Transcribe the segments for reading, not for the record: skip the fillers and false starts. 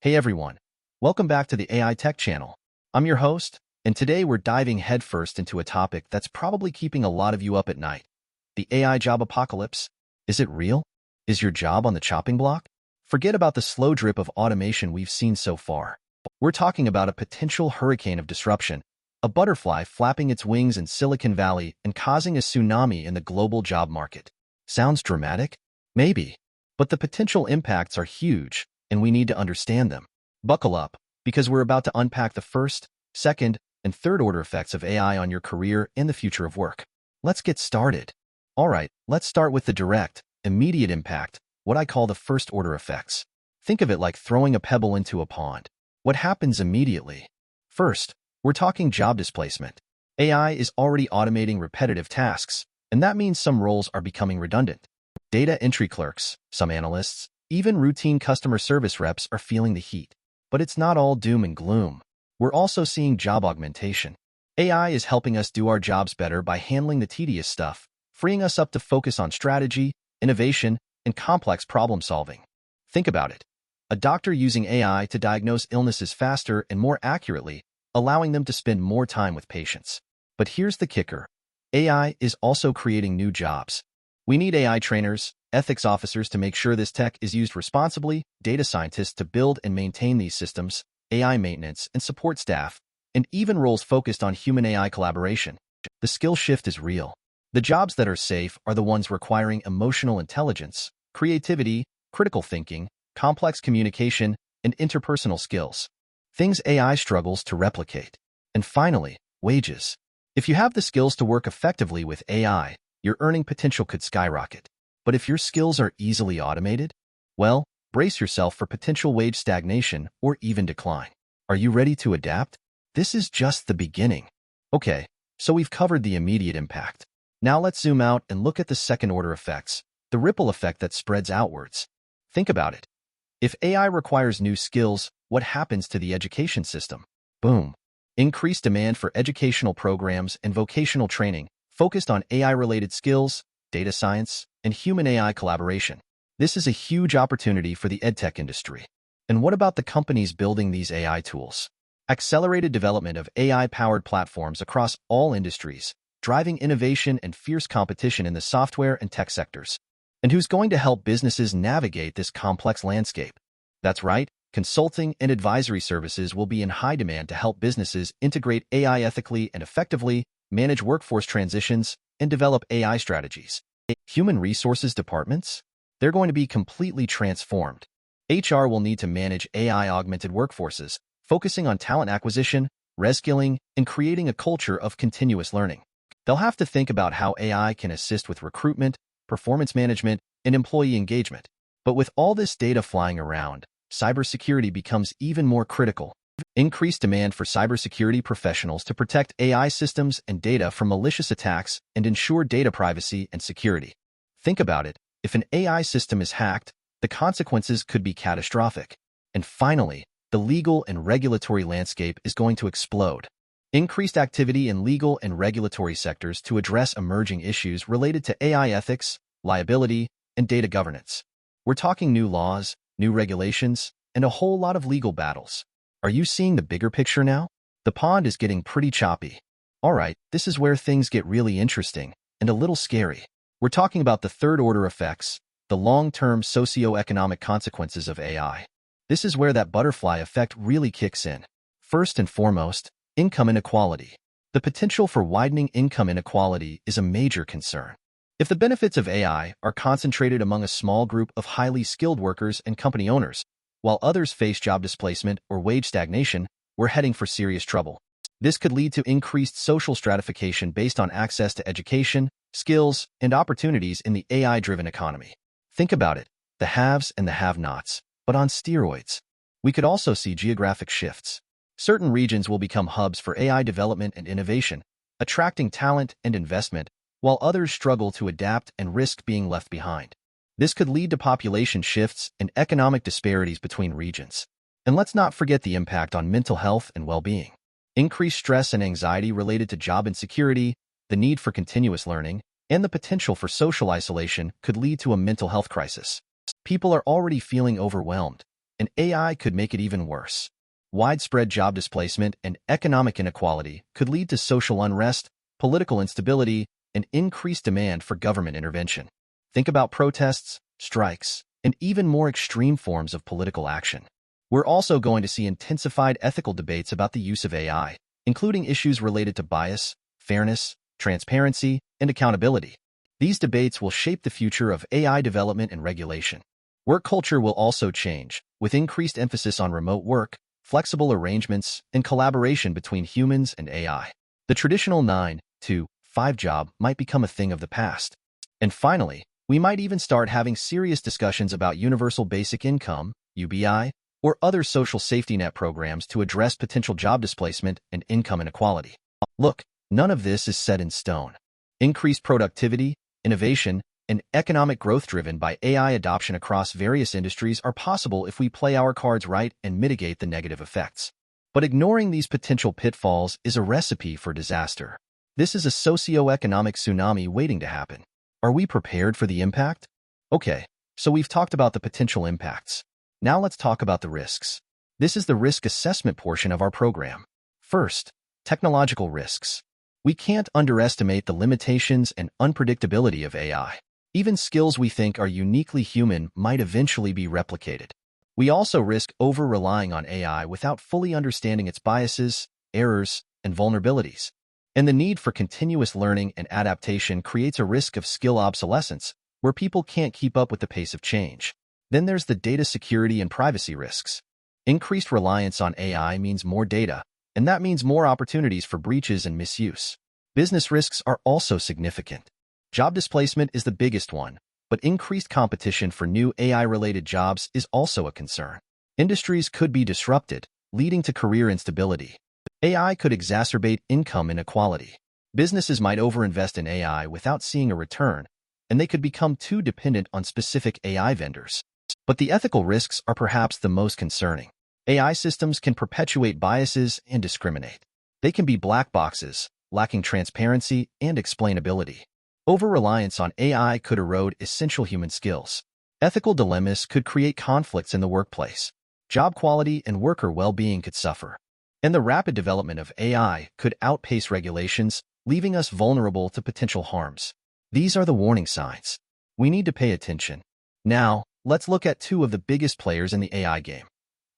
Hey everyone, welcome back to the AI Tech channel. I'm your host, and today we're diving headfirst into a topic that's probably keeping a lot of you up at night. The AI job apocalypse. Is it real? Is your job on the chopping block? Forget about the slow drip of automation we've seen so far. We're talking about a potential hurricane of disruption, a butterfly flapping its wings in Silicon Valley and causing a tsunami in the global job market. Sounds dramatic? Maybe. But the potential impacts are huge, and we need to understand them. Buckle up, because we're about to unpack the first, second, and third order effects of AI on your career and the future of work. Let's get started. All right, let's start with the direct, immediate impact, what I call the first order effects. Think of it like throwing a pebble into a pond. What happens immediately? First, we're talking job displacement. AI is already automating repetitive tasks, and that means some roles are becoming redundant. Data entry clerks, some analysts, even routine customer service reps are feeling the heat. But it's not all doom and gloom. We're also seeing job augmentation. AI is helping us do our jobs better by handling the tedious stuff, freeing us up to focus on strategy, innovation, and complex problem solving. Think about it. A doctor using AI to diagnose illnesses faster and more accurately, allowing them to spend more time with patients. But here's the kicker. AI is also creating new jobs. We need AI trainers, ethics officers to make sure this tech is used responsibly, data scientists to build and maintain these systems, AI maintenance and support staff, and even roles focused on human-AI collaboration. The skill shift is real. The jobs that are safe are the ones requiring emotional intelligence, creativity, critical thinking, complex communication, and interpersonal skills. Things AI struggles to replicate. And finally, wages. If you have the skills to work effectively with AI, your earning potential could skyrocket. But if your skills are easily automated, well, brace yourself for potential wage stagnation or even decline. Are you ready to adapt? This is just the beginning. Okay, so we've covered the immediate impact. Now let's zoom out and look at the second-order effects, the ripple effect that spreads outwards. Think about it. If AI requires new skills, what happens to the education system? Boom. Increased demand for educational programs and vocational training focused on AI-related skills, data science, and human-AI collaboration. This is a huge opportunity for the edtech industry. And what about the companies building these AI tools? Accelerated development of AI-powered platforms across all industries, driving innovation and fierce competition in the software and tech sectors. And who's going to help businesses navigate this complex landscape? That's right, consulting and advisory services will be in high demand to help businesses integrate AI ethically and effectively, manage workforce transitions, and develop AI strategies. Human resources departments? They're going to be completely transformed. HR will need to manage AI-augmented workforces, focusing on talent acquisition, reskilling, and creating a culture of continuous learning. They'll have to think about how AI can assist with recruitment, performance management, and employee engagement. But with all this data flying around, cybersecurity becomes even more critical. Increased demand for cybersecurity professionals to protect AI systems and data from malicious attacks and ensure data privacy and security. Think about it. If an AI system is hacked, the consequences could be catastrophic. And finally, the legal and regulatory landscape is going to explode. Increased activity in legal and regulatory sectors to address emerging issues related to AI ethics, liability, and data governance. We're talking new laws, new regulations, and a whole lot of legal battles. Are you seeing the bigger picture now? The pond is getting pretty choppy. All right, this is where things get really interesting and a little scary. We're talking about the third-order effects, the long-term socioeconomic consequences of AI. This is where that butterfly effect really kicks in. First and foremost, income inequality. The potential for widening income inequality is a major concern. If the benefits of AI are concentrated among a small group of highly skilled workers and company owners, while others face job displacement or wage stagnation, we're heading for serious trouble. This could lead to increased social stratification based on access to education, skills, and opportunities in the AI-driven economy. Think about it, the haves and the have-nots, but on steroids. We could also see geographic shifts. Certain regions will become hubs for AI development and innovation, attracting talent and investment, while others struggle to adapt and risk being left behind. This could lead to population shifts and economic disparities between regions. And let's not forget the impact on mental health and well-being. Increased stress and anxiety related to job insecurity, the need for continuous learning, and the potential for social isolation could lead to a mental health crisis. People are already feeling overwhelmed, and AI could make it even worse. Widespread job displacement and economic inequality could lead to social unrest, political instability, and increased demand for government intervention. Think about protests, strikes, and even more extreme forms of political action. We're also going to see intensified ethical debates about the use of AI, including issues related to bias, fairness, transparency, and accountability. These debates will shape the future of AI development and regulation. Work culture will also change, with increased emphasis on remote work, flexible arrangements, and collaboration between humans and AI. The traditional 9-to-5 job might become a thing of the past. And finally, we might even start having serious discussions about universal basic income, UBI, or other social safety net programs to address potential job displacement and income inequality. Look, none of this is set in stone. Increased productivity, innovation, and economic growth driven by AI adoption across various industries are possible if we play our cards right and mitigate the negative effects. But ignoring these potential pitfalls is a recipe for disaster. This is a socioeconomic tsunami waiting to happen. Are we prepared for the impact? Okay, so we've talked about the potential impacts. Now let's talk about the risks. This is the risk assessment portion of our program. First, technological risks. We can't underestimate the limitations and unpredictability of AI. Even skills we think are uniquely human might eventually be replicated. We also risk over-relying on AI without fully understanding its biases, errors, and vulnerabilities. And the need for continuous learning and adaptation creates a risk of skill obsolescence, where people can't keep up with the pace of change. Then there's the data security and privacy risks. Increased reliance on AI means more data, and that means more opportunities for breaches and misuse. Business risks are also significant. Job displacement is the biggest one, but increased competition for new AI-related jobs is also a concern. Industries could be disrupted, leading to career instability. AI could exacerbate income inequality. Businesses might overinvest in AI without seeing a return, and they could become too dependent on specific AI vendors. But the ethical risks are perhaps the most concerning. AI systems can perpetuate biases and discriminate. They can be black boxes, lacking transparency and explainability. Over-reliance on AI could erode essential human skills. Ethical dilemmas could create conflicts in the workplace. Job quality and worker well-being could suffer. And the rapid development of AI could outpace regulations, leaving us vulnerable to potential harms. These are the warning signs. We need to pay attention. Now, let's look at two of the biggest players in the AI game: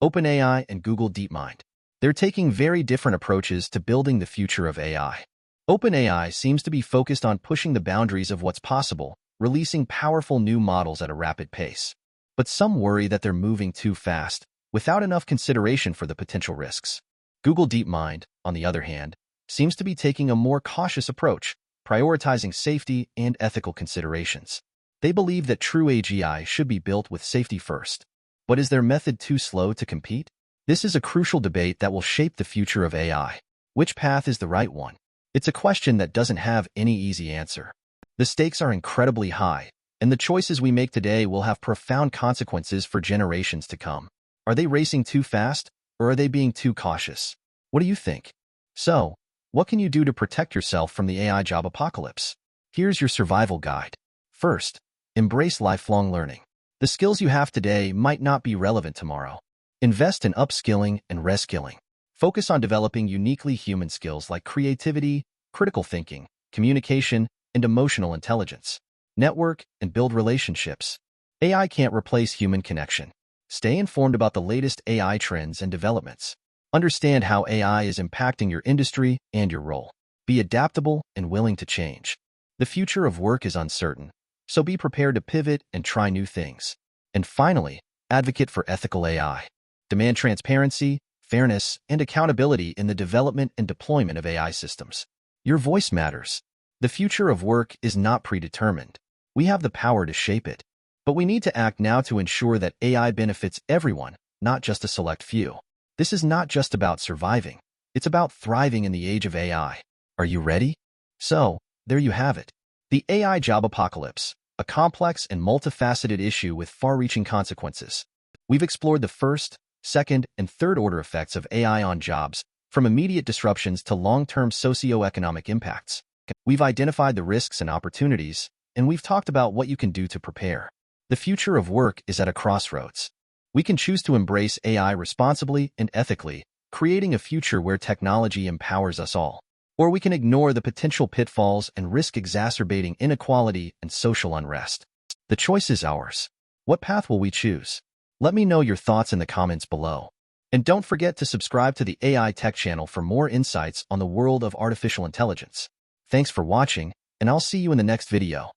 OpenAI and Google DeepMind. They're taking very different approaches to building the future of AI. OpenAI seems to be focused on pushing the boundaries of what's possible, releasing powerful new models at a rapid pace. But some worry that they're moving too fast, without enough consideration for the potential risks. Google DeepMind, on the other hand, seems to be taking a more cautious approach, prioritizing safety and ethical considerations. They believe that true AGI should be built with safety first. But is their method too slow to compete? This is a crucial debate that will shape the future of AI. Which path is the right one? It's a question that doesn't have any easy answer. The stakes are incredibly high, and the choices we make today will have profound consequences for generations to come. Are they racing too fast, or are they being too cautious? What do you think? So, what can you do to protect yourself from the AI job apocalypse? Here's your survival guide. First, embrace lifelong learning. The skills you have today might not be relevant tomorrow. Invest in upskilling and reskilling. Focus on developing uniquely human skills like creativity, critical thinking, communication, and emotional intelligence. Network and build relationships. AI can't replace human connection. Stay informed about the latest AI trends and developments. Understand how AI is impacting your industry and your role. Be adaptable and willing to change. The future of work is uncertain, so be prepared to pivot and try new things. And finally, advocate for ethical AI. Demand transparency, fairness, and accountability in the development and deployment of AI systems. Your voice matters. The future of work is not predetermined. We have the power to shape it. But we need to act now to ensure that AI benefits everyone, not just a select few. This is not just about surviving. It's about thriving in the age of AI. Are you ready? So, there you have it. The AI job apocalypse, a complex and multifaceted issue with far-reaching consequences. We've explored the first, second, and third-order effects of AI on jobs, from immediate disruptions to long-term socioeconomic impacts. We've identified the risks and opportunities, and we've talked about what you can do to prepare. The future of work is at a crossroads. We can choose to embrace AI responsibly and ethically, creating a future where technology empowers us all. Or we can ignore the potential pitfalls and risk exacerbating inequality and social unrest. The choice is ours. What path will we choose? Let me know your thoughts in the comments below. And don't forget to subscribe to the AI Tech channel for more insights on the world of artificial intelligence. Thanks for watching, and I'll see you in the next video.